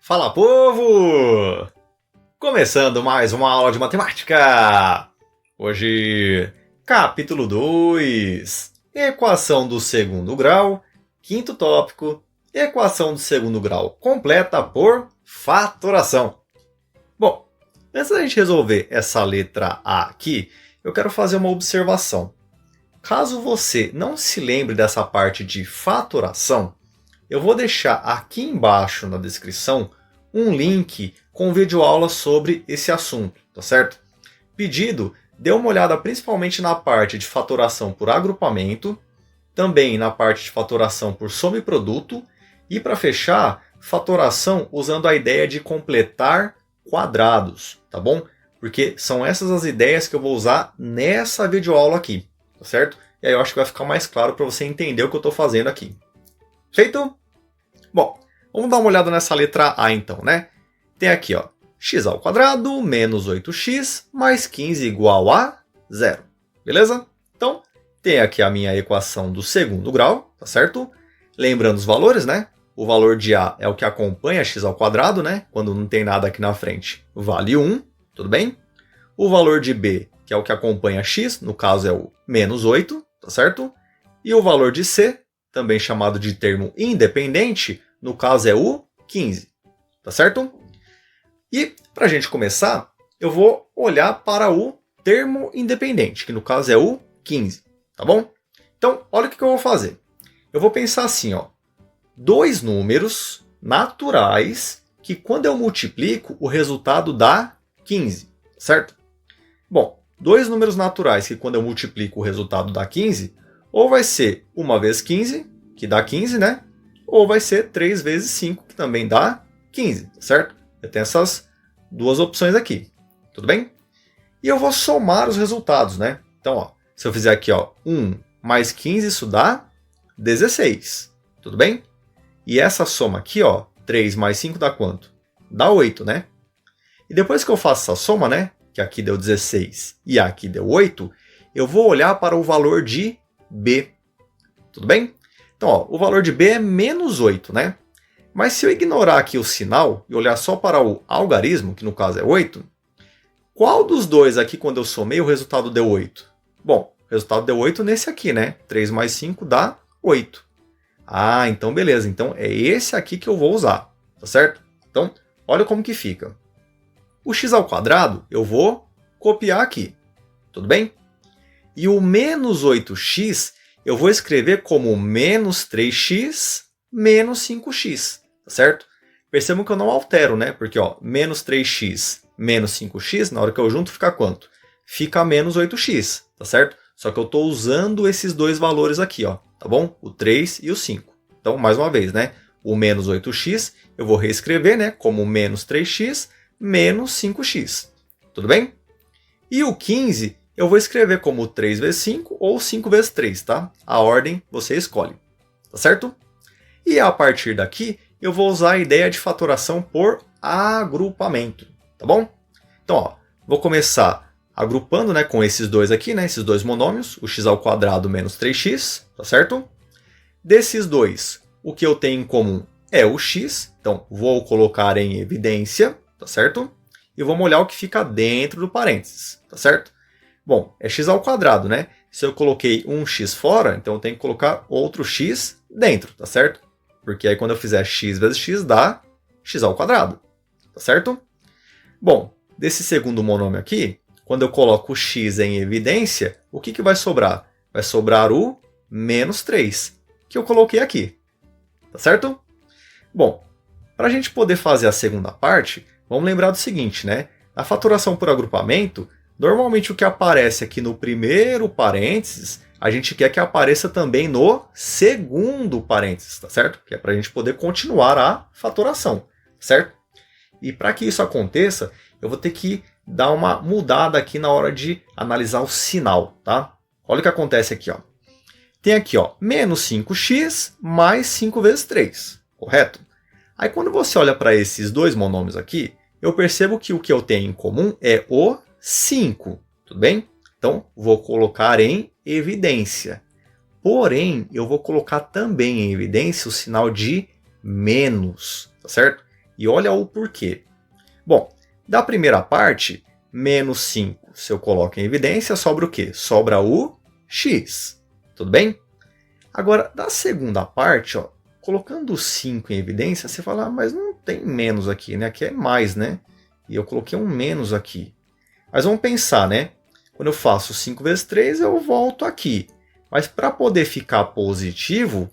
Fala, povo! Começando mais uma aula de matemática! Hoje, capítulo 2, equação do segundo grau, quinto tópico, equação do segundo grau completa por fatoração. Bom, antes da gente resolver essa letra A aqui, eu quero fazer uma observação. Caso você não se lembre dessa parte de fatoração, eu vou deixar aqui embaixo na descrição um link com videoaula sobre esse assunto, tá certo? Pedido, dê uma olhada principalmente na parte de fatoração por agrupamento, também na parte de fatoração por soma e produto, e para fechar, fatoração usando a ideia de completar quadrados, tá bom? Porque são essas as ideias que eu vou usar nessa videoaula aqui, tá certo? E aí eu acho que vai ficar mais claro para você entender o que eu estou fazendo aqui. Feito? Bom, vamos dar uma olhada nessa letra A então, né? Tem aqui, ó, x ao quadrado menos 8x mais 15 igual a 0. Beleza? Então, tem aqui a minha equação do segundo grau, tá certo? Lembrando os valores, né? O valor de A é o que acompanha x ao quadrado, né? Quando não tem nada aqui na frente, vale 1, tudo bem? O valor de B, que é o que acompanha x, no caso é o menos 8, tá certo? E o valor de C, também chamado de termo independente, no caso é o 15, tá certo? E para a gente começar, eu vou olhar para o termo independente, que no caso é o 15, tá bom? Então, olha o que eu vou fazer. Eu vou pensar assim, ó, dois números naturais que quando eu multiplico, o resultado dá 15, certo? Bom, dois números naturais que quando eu multiplico o resultado dá 15, ou vai ser 1 vezes 15, que dá 15, né? Ou vai ser 3 vezes 5, que também dá 15, certo? Eu tenho essas duas opções aqui, tudo bem? E eu vou somar os resultados, né? Então, ó, se eu fizer aqui, ó, 1 mais 15, isso dá 16, tudo bem? E essa soma aqui, ó, 3 mais 5 dá quanto? Dá 8, né? E depois que eu faço essa soma, né? Que aqui deu 16 e aqui deu 8, eu vou olhar para o valor de B, tudo bem? Então, ó, o valor de B é menos 8, né? Mas se eu ignorar aqui o sinal e olhar só para o algarismo, que no caso é 8, qual dos dois aqui, quando eu somei, o resultado deu 8? Bom, o resultado deu 8 nesse aqui, né? 3 mais 5 dá 8. Ah, então beleza. Então é esse aqui que eu vou usar, tá certo? Então, olha como que fica. O x ao quadrado eu vou copiar aqui, tudo bem? E o menos 8x eu vou escrever como menos 3x menos 5x, tá certo? Percebam que eu não altero, né? Porque, ó, menos 3x menos 5x, na hora que eu junto, fica quanto? Fica menos 8x, tá certo? Só que eu estou usando esses dois valores aqui, ó, tá bom? O 3 e o 5. Então, mais uma vez, né? O menos 8x eu vou reescrever, né? Como menos 3x menos 5x, tudo bem? E o 15 eu vou escrever como 3 vezes 5 ou 5 vezes 3, tá? A ordem você escolhe, tá certo? E a partir daqui, eu vou usar a ideia de fatoração por agrupamento, tá bom? Então, ó, vou começar agrupando, né, com esses dois aqui, né, esses dois monômios, o x ao quadrado menos 3x, tá certo? Desses dois, o que eu tenho em comum é o x, então vou colocar em evidência, tá certo? E vamos olhar o que fica dentro do parênteses, tá certo? Bom, é x ao quadrado, né? Se eu coloquei um x fora, então eu tenho que colocar outro x dentro, tá certo? Porque aí quando eu fizer x vezes x dá x ao quadrado, tá certo? Bom, desse segundo monômio aqui, quando eu coloco o x em evidência, o que vai sobrar? Vai sobrar o menos 3, que eu coloquei aqui, tá certo? Bom, para a gente poder fazer a segunda parte, vamos lembrar do seguinte, né? Na fatoração por agrupamento, normalmente o que aparece aqui no primeiro parênteses, a gente quer que apareça também no segundo parênteses, tá certo? Que é para a gente poder continuar a fatoração, certo? E para que isso aconteça, eu vou ter que dar uma mudada aqui na hora de analisar o sinal, tá? Olha o que acontece aqui, ó. Tem aqui, ó, menos 5x mais 5 vezes 3, correto? Aí quando você olha para esses dois monômios aqui, eu percebo que o que eu tenho em comum é o 5, tudo bem? Então, vou colocar em evidência. Porém, eu vou colocar também em evidência o sinal de menos, tá certo? E olha o porquê. Bom, da primeira parte, menos 5, se eu coloco em evidência, sobra o quê? Sobra o x. Tudo bem? Agora, da segunda parte, ó, colocando o 5 em evidência, você fala, mas não tem menos aqui, né? Aqui é mais, né? E eu coloquei um menos aqui. Mas vamos pensar, né? Quando eu faço 5 vezes 3, eu volto aqui. Mas para poder ficar positivo,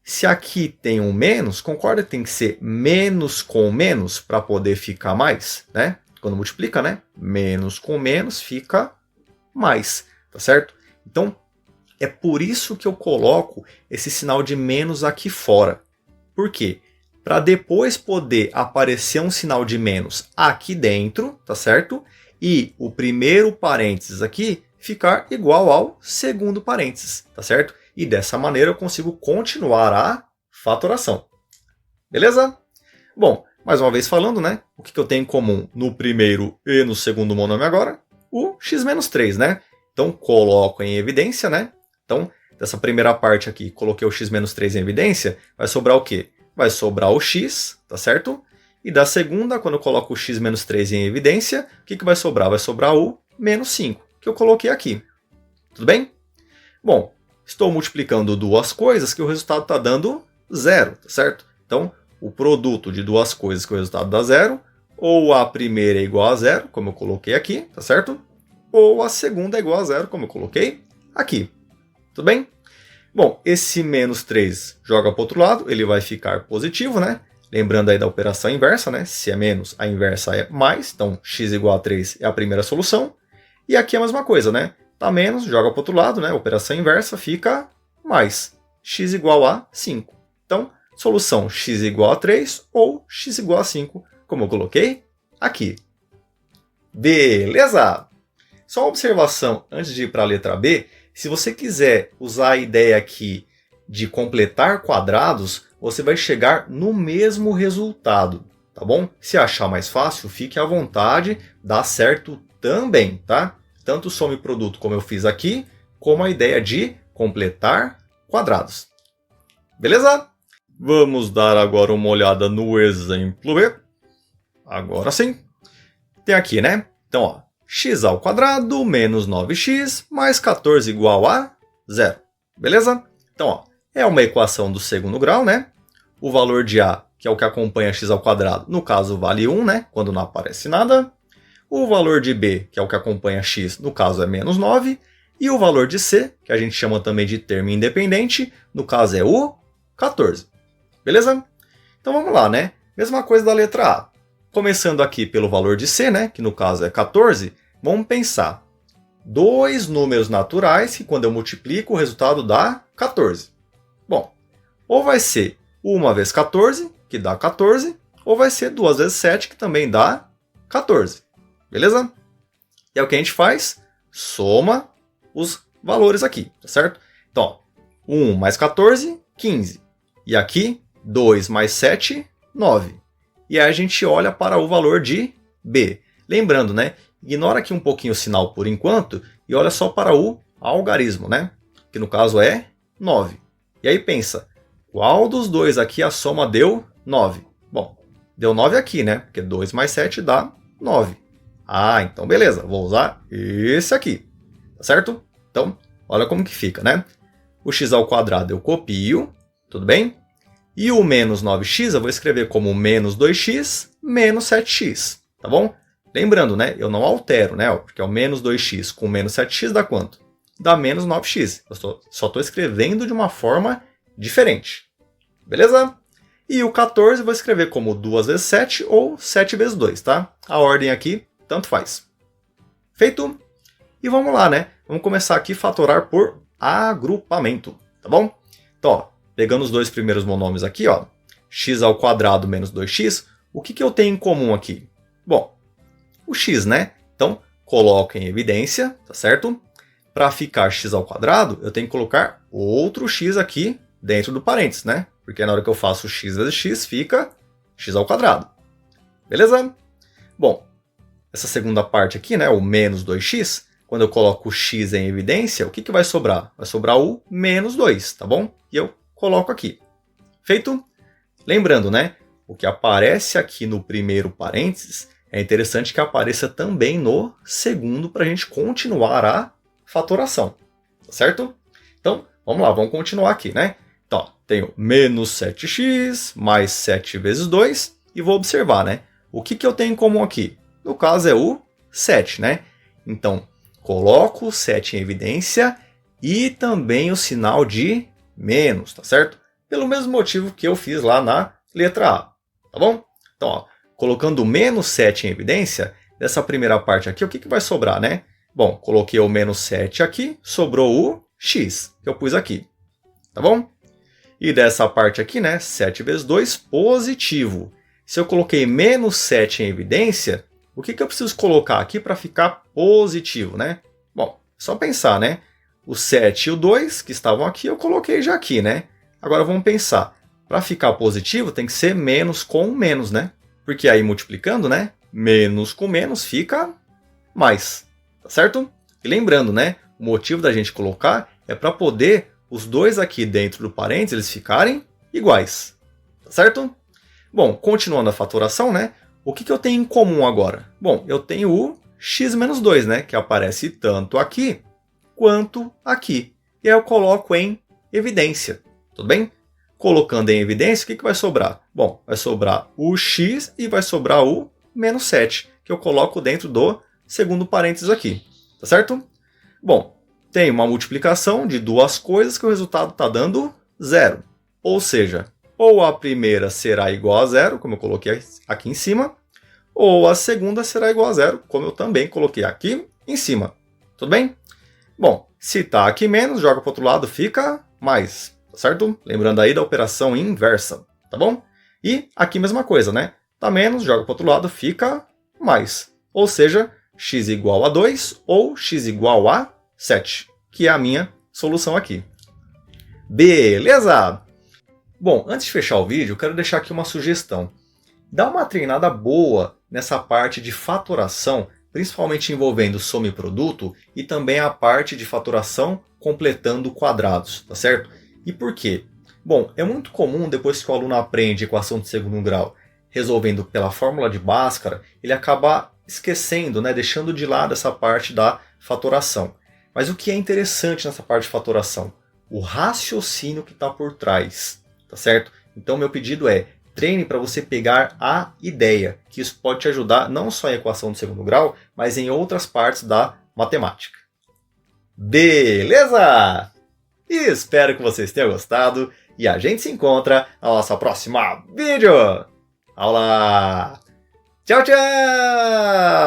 se aqui tem um menos, concorda que tem que ser menos com menos para poder ficar mais, né? Quando multiplica, né? Menos com menos fica mais, tá certo? Então, é por isso que eu coloco esse sinal de menos aqui fora. Por quê? Para depois poder aparecer um sinal de menos aqui dentro, tá certo? E o primeiro parênteses aqui ficar igual ao segundo parênteses, tá certo? E dessa maneira eu consigo continuar a fatoração. Beleza? Bom, mais uma vez falando, né? O que eu tenho em comum no primeiro e no segundo monômio agora? O x menos 3, né? Então, coloco em evidência, né? Então, dessa primeira parte aqui, coloquei o x menos 3 em evidência, vai sobrar o quê? Vai sobrar o x, tá certo? E da segunda, quando eu coloco o x menos 3 em evidência, o que vai sobrar? Vai sobrar o menos 5, que eu coloquei aqui. Tudo bem? Bom, estou multiplicando duas coisas que o resultado está dando 0, tá certo? Então, o produto de duas coisas que o resultado dá 0, ou a primeira é igual a 0, como eu coloquei aqui, tá certo? Ou a segunda é igual a 0, como eu coloquei aqui. Tudo bem? Bom, esse menos 3 joga para o outro lado, ele vai ficar positivo, né? Lembrando aí da operação inversa, né? Se é menos, a inversa é mais. Então, x igual a 3 é a primeira solução. E aqui é a mesma coisa, né? Tá menos, joga para o outro lado, né? Operação inversa fica mais. X igual a 5. Então, solução x igual a 3 ou x igual a 5, como eu coloquei aqui. Beleza? Só uma observação antes de ir para a letra B. Se você quiser usar a ideia aqui de completar quadrados, você vai chegar no mesmo resultado, tá bom? Se achar mais fácil, fique à vontade, dá certo também, tá? Tanto soma e produto como eu fiz aqui, como a ideia de completar quadrados. Beleza? Vamos dar agora uma olhada no exemplo B. Agora sim. Tem aqui, né? Então, ó, x ao quadrado menos 9x mais 14 igual a 0. Beleza? Então, ó, é uma equação do segundo grau, né? O valor de A, que é o que acompanha x ao quadrado, no caso vale 1, né? Quando não aparece nada. O valor de B, que é o que acompanha x, no caso é menos 9. E o valor de C, que a gente chama também de termo independente, no caso é o 14. Beleza? Então vamos lá, né? Mesma coisa da letra A. Começando aqui pelo valor de C, né? Que no caso é 14, vamos pensar. Dois números naturais que quando eu multiplico o resultado dá 14. Bom, ou vai ser 1 vezes 14, que dá 14, ou vai ser 2 vezes 7, que também dá 14. Beleza? E é o que a gente faz? Soma os valores aqui, tá certo? Então, ó, 1 mais 14, 15. E aqui, 2 mais 7, 9. E aí a gente olha para o valor de B. Lembrando, né? Ignora aqui um pouquinho o sinal por enquanto e olha só para o algarismo, né? Que no caso é 9. E aí pensa, qual dos dois aqui a soma deu 9? Bom, deu 9 aqui, né? Porque 2 mais 7 dá 9. Ah, então beleza, vou usar esse aqui, tá certo? Então, olha como que fica, né? O x ao quadrado eu copio, tudo bem? E o menos 9x eu vou escrever como menos 2x menos 7x, tá bom? Lembrando, né? Eu não altero, né? Porque é o menos 2x com menos 7x dá quanto? Dá menos 9x. Eu só estou escrevendo de uma forma diferente. Beleza? E o 14 eu vou escrever como 2 vezes 7 ou 7 vezes 2, tá? A ordem aqui, tanto faz. Feito? E vamos lá, né? Vamos começar aqui a fatorar por agrupamento, tá bom? Então, ó, pegando os dois primeiros monômios aqui, ó, x ao quadrado menos 2x, o que eu tenho em comum aqui? Bom, o x, né? Então, coloco em evidência, tá certo? Para ficar x ao quadrado, eu tenho que colocar outro x aqui dentro do parênteses, né? Porque na hora que eu faço x vezes x, fica x ao quadrado. Beleza? Bom, essa segunda parte aqui, né, o menos 2x, quando eu coloco o x em evidência, o que vai sobrar? Vai sobrar o menos 2, tá bom? E eu coloco aqui. Feito? Lembrando, né? o que aparece aqui no primeiro parênteses é interessante que apareça também no segundo para a gente continuar a fatoração, tá certo? Então, vamos lá, vamos continuar aqui, né? Então, ó, tenho menos 7x mais 7 vezes 2 e vou observar, né? O que eu tenho em comum aqui? No caso é o 7, né? Então, coloco o 7 em evidência e também o sinal de menos, tá certo? Pelo mesmo motivo que eu fiz lá na letra A, tá bom? Então, ó, colocando o menos 7 em evidência, dessa primeira parte aqui, o que vai sobrar, né? Bom, coloquei o menos 7 aqui, sobrou o x, que eu pus aqui, tá bom? E dessa parte aqui, né, 7 vezes 2, positivo. Se eu coloquei menos 7 em evidência, o que eu preciso colocar aqui para ficar positivo, né? Bom, só pensar, né? O 7 e o 2, que estavam aqui, eu coloquei já aqui, né? Agora vamos pensar. Para ficar positivo, tem que ser menos com menos, né? Porque aí multiplicando, né? Menos com menos fica mais, tá certo? E lembrando, né? O motivo da gente colocar é para poder os dois aqui dentro do parênteses eles ficarem iguais, tá certo? Bom, continuando a fatoração, né? O que eu tenho em comum agora? Bom, eu tenho o x menos 2, né? Que aparece tanto aqui quanto aqui. E aí eu coloco em evidência, tudo bem? Colocando em evidência, o que vai sobrar? Bom, vai sobrar o x e vai sobrar o menos 7, que eu coloco dentro do segundo parênteses aqui, tá certo? Bom, tem uma multiplicação de duas coisas que o resultado está dando 0. Ou seja, ou a primeira será igual a 0, como eu coloquei aqui em cima, ou a segunda será igual a 0, como eu também coloquei aqui em cima. Tudo bem? Bom, se está aqui menos, joga para o outro lado, fica mais. Certo? Lembrando aí da operação inversa, tá bom? E aqui mesma coisa, né? Tá menos, joga para o outro lado, fica mais. Ou seja, x igual a 2 ou x igual a 7, que é a minha solução aqui. Beleza? Bom, antes de fechar o vídeo, eu quero deixar aqui uma sugestão. Dá uma treinada boa nessa parte de fatoração, principalmente envolvendo soma e produto, e também a parte de fatoração completando quadrados, tá certo? E por quê? Bom, é muito comum depois que o aluno aprende equação de segundo grau resolvendo pela fórmula de Bhaskara, ele acaba esquecendo, né, deixando de lado essa parte da fatoração. Mas o que é interessante nessa parte de fatoração? O raciocínio que está por trás, tá certo? Então meu pedido é, treine para você pegar a ideia, que isso pode te ajudar não só em equação de segundo grau, mas em outras partes da matemática. Beleza? E espero que vocês tenham gostado e a gente se encontra na nossa próxima vídeo. Aula! Tchau, tchau!